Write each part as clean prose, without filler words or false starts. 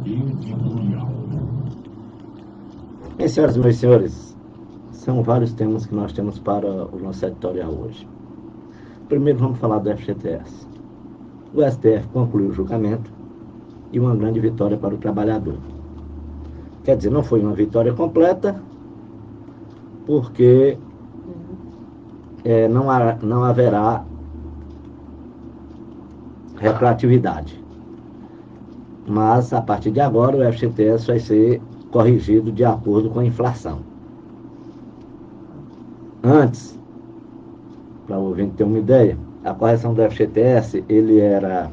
Bem, senhoras e meus senhores, são vários temas que nós temos para o nosso editorial hoje. Primeiro vamos falar do FGTS. O STF concluiu o julgamento e uma grande vitória para o trabalhador. Quer dizer, não foi uma vitória completa, porque não haverá retroatividade. Mas, a partir de agora, o FGTS vai ser corrigido de acordo com a inflação. Antes, para o ouvinte ter uma ideia, a correção do FGTS, ele era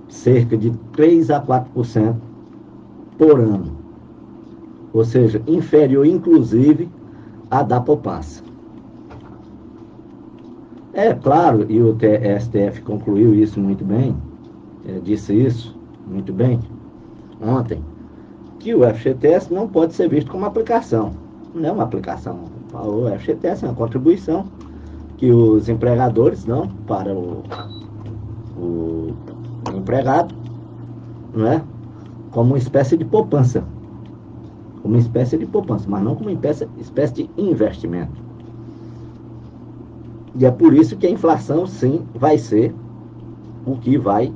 cerca de 3 a 4% por ano. Ou seja, inferior, inclusive, à da poupança. É claro, e o STF concluiu isso muito bem, disse isso muito bem ontem, que o FGTS não pode ser visto como aplicação. Não é uma aplicação. O FGTS é uma contribuição que os empregadores dão para o empregado, não é? Como uma espécie de poupança. Como uma espécie de poupança, mas não como uma espécie de investimento. E é por isso que a inflação, sim, vai ser o que vai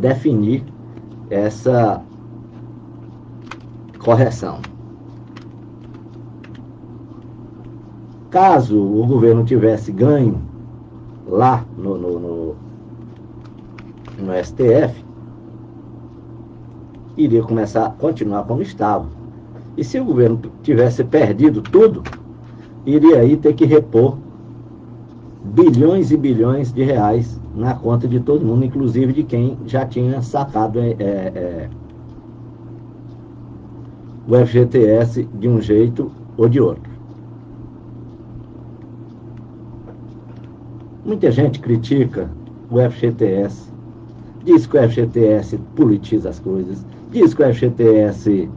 definir essa correção. Caso o governo tivesse ganho lá no STF, iria continuar como estava. E se o governo tivesse perdido tudo, iria aí ter que repor bilhões e bilhões de reais na conta de todo mundo, inclusive de quem já tinha sacado o FGTS de um jeito ou de outro. Muita gente critica o FGTS, diz que o FGTS politiza as coisas, diz que o FGTS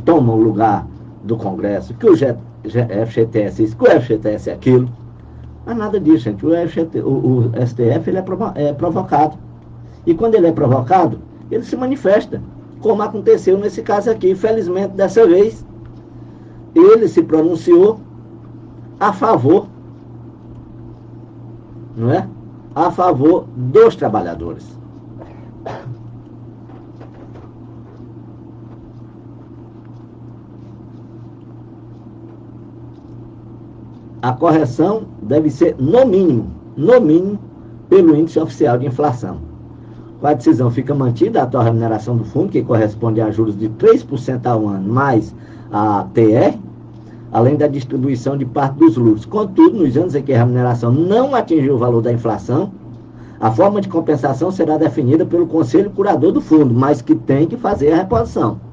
toma o lugar do Congresso, que o FGTS isso, que o FGTS é aquilo. Mas nada disso, gente. O STF ele é provocado. E quando ele é provocado, ele se manifesta, como aconteceu nesse caso aqui. Felizmente, dessa vez, ele se pronunciou a favor, não é? A favor dos trabalhadores. A correção deve ser, no mínimo, pelo índice oficial de inflação. Com a decisão fica mantida a atual remuneração do fundo, que corresponde a juros de 3% ao ano, mais a TR, além da distribuição de parte dos lucros. Contudo, nos anos em que a remuneração não atingiu o valor da inflação, a forma de compensação será definida pelo Conselho Curador do Fundo, mas que tem que fazer a reposição.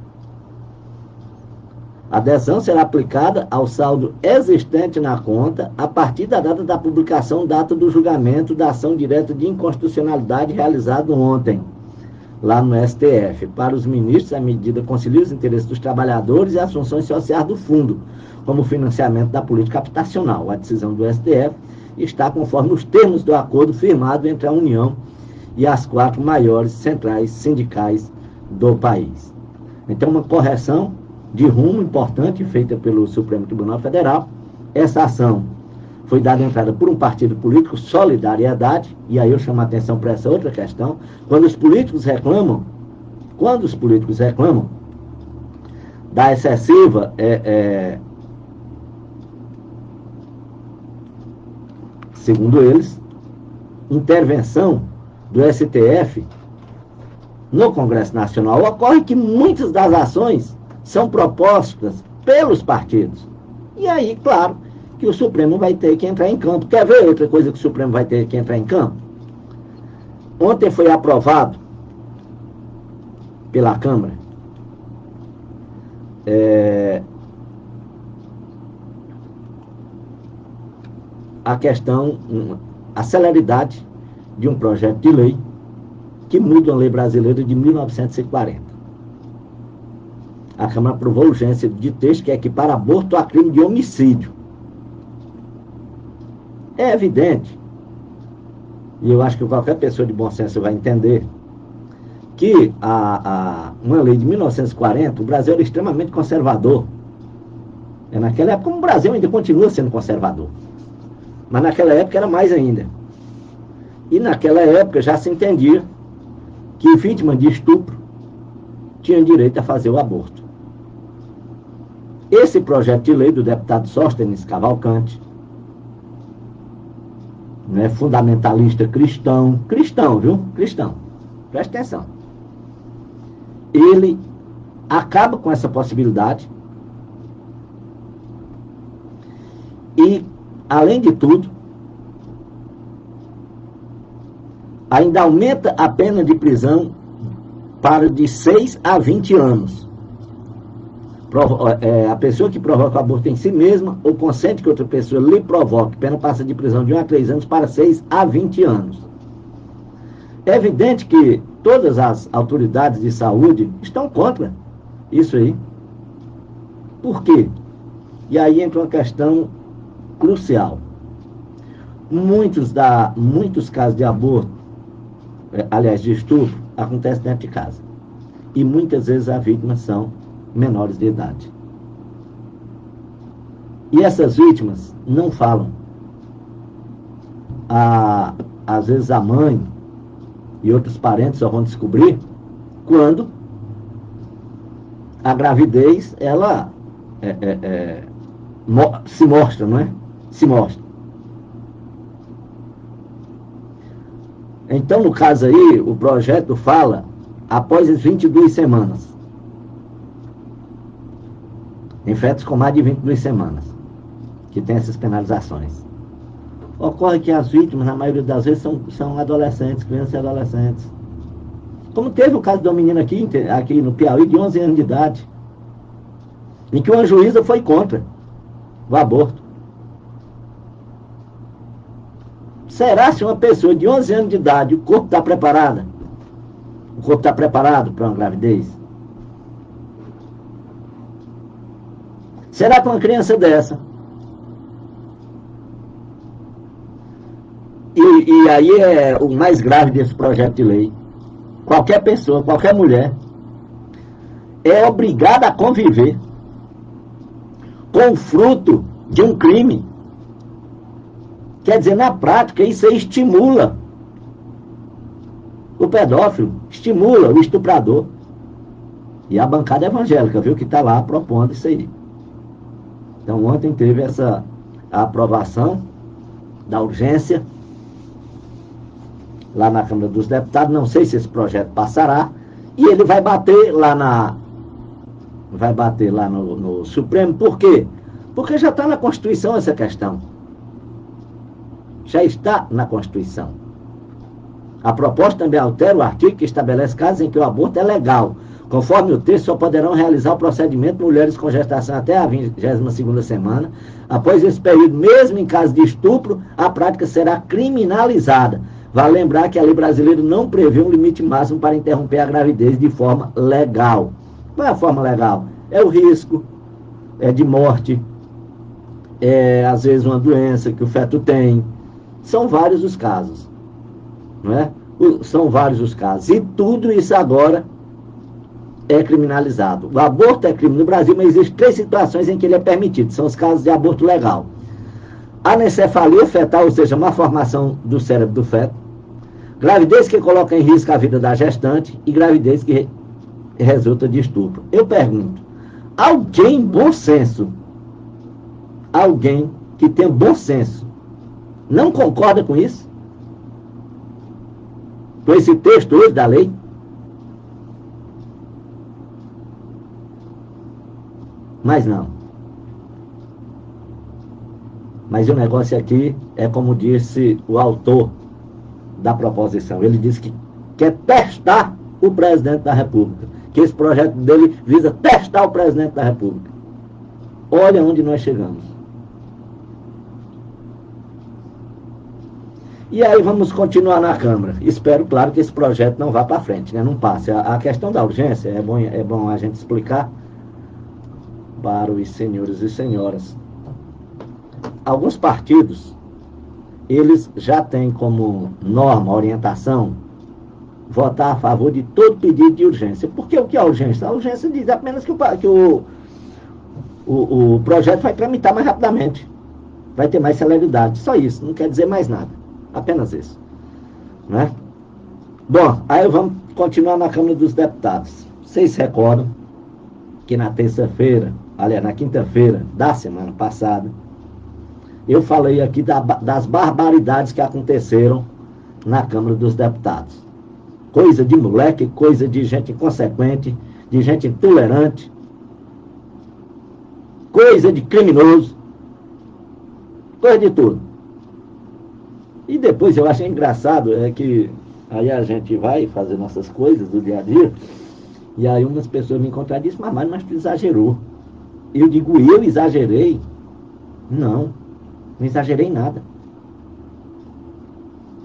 A adesão será aplicada ao saldo existente na conta a partir da data da publicação, data do julgamento da ação direta de inconstitucionalidade realizado ontem, lá no STF. Para os ministros, a medida concilia os interesses dos trabalhadores e as funções sociais do fundo, como financiamento da política habitacional. A decisão do STF está conforme os termos do acordo firmado entre a União e as 4 maiores centrais sindicais do país. Então, uma correção de rumo importante feita pelo Supremo Tribunal Federal. Essa ação foi dada entrada por um partido político, Solidariedade, e aí eu chamo a atenção para essa outra questão. Quando os políticos reclamam da excessiva segundo eles, intervenção do STF no Congresso Nacional, ocorre que muitas das ações são propostas pelos partidos. E aí, claro, que o Supremo vai ter que entrar em campo. Quer ver outra coisa que o Supremo vai ter que entrar em campo? Ontem foi aprovado pela Câmara a questão, a celeridade de um projeto de lei que muda a lei brasileira de 1940. A Câmara aprovou a urgência de texto que equipara aborto a crime de homicídio. É evidente e eu acho que qualquer pessoa de bom senso vai entender, que uma lei de 1940, o Brasil era extremamente conservador. Naquela época, o Brasil ainda continua sendo conservador, mas naquela época era mais ainda. E naquela época já se entendia que vítima de estupro tinha direito a fazer o aborto. Esse projeto de lei do deputado Sóstenes Cavalcante, né, fundamentalista cristão, viu? Cristão, presta atenção. Ele acaba com essa possibilidade e, além de tudo, ainda aumenta a pena de prisão para de 6 a 20 anos. A pessoa que provoca o aborto em si mesma ou consente que outra pessoa lhe provoque, pena passa de prisão de 1 a 3 anos para 6 a 20 anos. É evidente que todas as autoridades de saúde estão contra isso aí. Por quê? E aí entra uma questão crucial. Muitos casos de aborto, aliás, de estupro, acontecem dentro de casa. E muitas vezes as vítimas são menores de idade. E essas vítimas não falam. Às vezes a mãe e outros parentes só vão descobrir quando a gravidez, ela se mostra, não é? Se mostra. Então, no caso aí, o projeto fala após as 22 semanas. Em fetos com mais de 22 semanas, que tem essas penalizações. Ocorre que as vítimas, na maioria das vezes, são adolescentes, crianças e adolescentes. Como teve o caso de uma menina aqui no Piauí, de 11 anos de idade, em que uma juíza foi contra o aborto. Será se uma pessoa de 11 anos de idade, o corpo está preparado? O corpo está preparado para uma gravidez? Será que uma criança dessa... E aí é o mais grave desse projeto de lei. Qualquer pessoa, qualquer mulher, é obrigada a conviver com o fruto de um crime. Quer dizer, na prática, isso aí estimula o pedófilo, estimula o estuprador. E a bancada evangélica, viu, que está lá propondo isso aí. Então, ontem teve a aprovação da urgência lá na Câmara dos Deputados. Não sei se esse projeto passará. E ele vai bater lá no Supremo. Por quê? Porque já está na Constituição essa questão. Já está na Constituição. A proposta também altera o artigo que estabelece casos em que o aborto é legal. Conforme o texto, só poderão realizar o procedimento mulheres com gestação até a 22ª semana. Após esse período, mesmo em caso de estupro, a prática será criminalizada. Vale lembrar que a lei brasileira não prevê um limite máximo para interromper a gravidez de forma legal. Qual é a forma legal? É o risco de morte, às vezes uma doença que o feto tem. São vários os casos. Não é? São vários os casos. E tudo isso agora é criminalizado. O aborto é crime no Brasil, mas existem 3 situações em que ele é permitido. São os casos de aborto legal. Anencefalia fetal, ou seja, má formação do cérebro do feto. Gravidez que coloca em risco a vida da gestante. E gravidez que resulta de estupro. Eu pergunto, alguém bom senso, alguém que tem bom senso, não concorda com isso? Com esse texto hoje da lei? Mas não. Mas o negócio aqui é como disse o autor da proposição. Ele disse que quer testar o presidente da República. Que esse projeto dele visa testar o presidente da República. Olha onde nós chegamos. E aí vamos continuar na Câmara. Espero, claro, que esse projeto não vá para frente, né? Não passe. A questão da urgência, é bom a gente explicar para os senhores e senhoras. Alguns partidos eles já têm como norma, orientação, votar a favor de todo pedido de urgência. Porque o que é urgência? A urgência diz apenas que o projeto vai tramitar mais rapidamente, vai ter mais celeridade. Só isso, não quer dizer mais nada. Apenas isso. Né? Bom, aí vamos continuar na Câmara dos Deputados. Vocês se recordam que na terça-feira, aliás, na quinta-feira da semana passada, eu falei aqui das barbaridades que aconteceram na Câmara dos Deputados. Coisa de moleque, coisa de gente inconsequente, de gente intolerante, coisa de criminoso, coisa de tudo. E depois eu achei engraçado, que aí a gente vai fazer nossas coisas do dia a dia, e aí umas pessoas me contradizem, mas tu exagerou. Eu digo, eu exagerei? Não exagerei nada.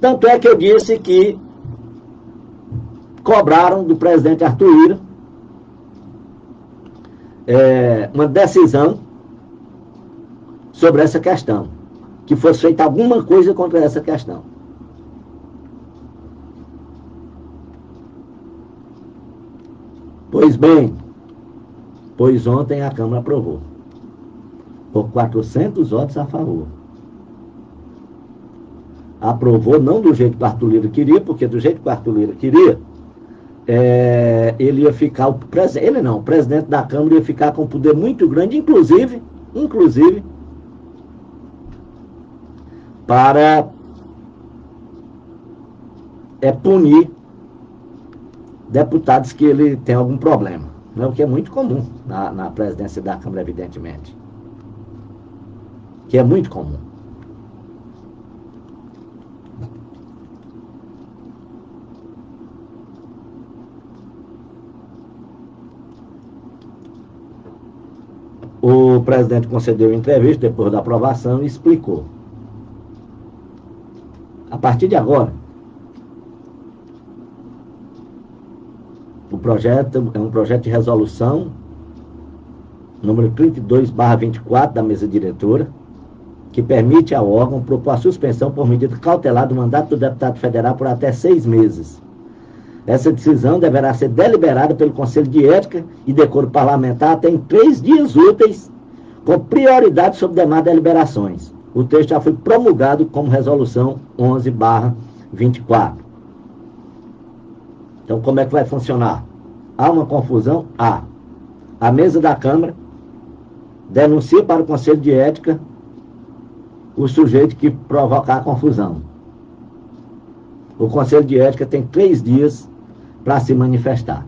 Tanto é que eu disse que cobraram do presidente Arthur Lira uma decisão sobre essa questão, que fosse feita alguma coisa contra essa questão. Pois bem, ontem a Câmara aprovou, por 400 votos a favor. Aprovou não do jeito que o Arthur Lira queria, porque do jeito que o Arthur Lira queria, ele ia ficar, o presidente da Câmara ia ficar com um poder muito grande, inclusive, para punir deputados que ele tem algum problema, né? O que é muito comum na presidência da Câmara, evidentemente. Que é muito comum. O presidente concedeu entrevista depois da aprovação e explicou. A partir de agora, o projeto é um projeto de resolução número 32/24 da mesa diretora, que permite ao órgão propor a suspensão por medida cautelar do mandato do deputado federal por até 6 meses. Essa decisão deverá ser deliberada pelo Conselho de Ética e Decoro Parlamentar até em 3 dias úteis, com prioridade sobre demais deliberações. O texto já foi promulgado como resolução 11/24. Então, como é que vai funcionar? Há uma confusão? Há. A mesa da Câmara denuncia para o Conselho de Ética o sujeito que provocar a confusão. O Conselho de Ética tem 3 dias para se manifestar.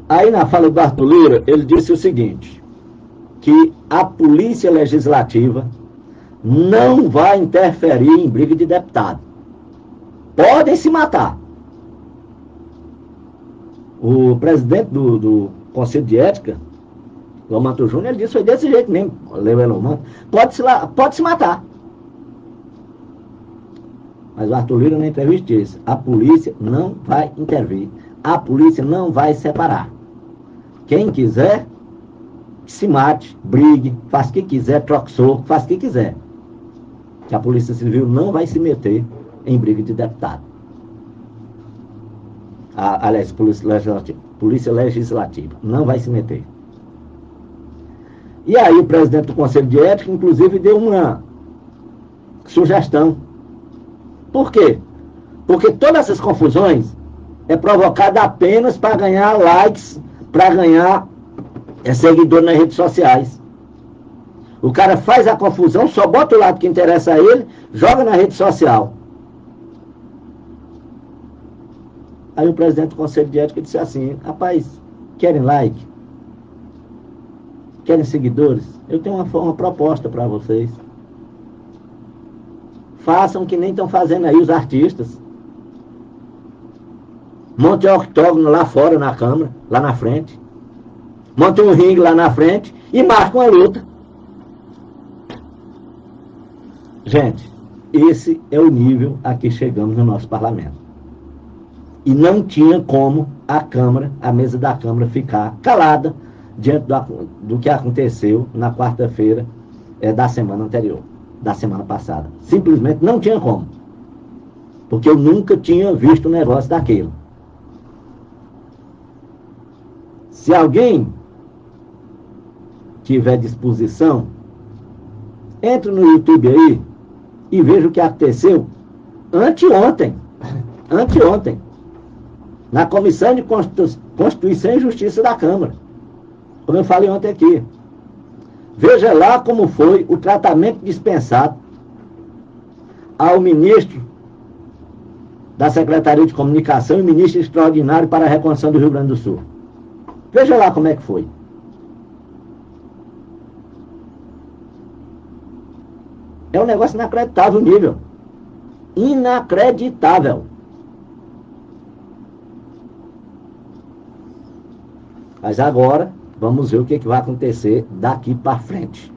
Aí, na fala do Arthur Lira, ele disse o seguinte, que a Polícia Legislativa não vai interferir em briga de deputado. Podem se matar. O presidente do Conselho de Ética, Lomanto Júnior, ele disse, foi desse jeito mesmo, leu Lomanto, pode se matar. Mas o Arthur Lira na entrevista disse, a polícia não vai intervir, a polícia não vai separar. Quem quiser, se mate, brigue, faça o que quiser, troque soco, faça o que quiser. Que a Polícia Civil não vai se meter em briga de deputado. Aliás, Polícia Legislativa não vai se meter. E aí o presidente do Conselho de Ética, inclusive, deu uma sugestão. Por quê? Porque todas essas confusões é provocada apenas para ganhar likes, para ganhar seguidor nas redes sociais. O cara faz a confusão, só bota o lado que interessa a ele, joga na rede social. Aí o presidente do Conselho de Ética disse assim, rapaz, querem like? Querem seguidores? Eu tenho uma proposta para vocês. Façam que nem estão fazendo aí os artistas. Montem um octógono lá fora na Câmara, lá na frente. Montem um ringue lá na frente e marquem uma luta. Gente, esse é o nível a que chegamos no nosso parlamento. E não tinha como a Câmara, a mesa da Câmara, ficar calada diante do que aconteceu na quarta-feira da semana anterior, da semana passada. Simplesmente não tinha como. Porque eu nunca tinha visto um negócio daquilo. Se alguém tiver disposição, entre no YouTube aí e veja o que aconteceu anteontem, na Comissão de Constituição e Justiça da Câmara, como eu falei ontem aqui. Veja lá como foi o tratamento dispensado ao ministro da Secretaria de Comunicação e ministro extraordinário para a reconstrução do Rio Grande do Sul. Veja lá como é que foi. É um negócio inacreditável o nível. Inacreditável. Mas agora, vamos ver o que vai acontecer daqui para frente.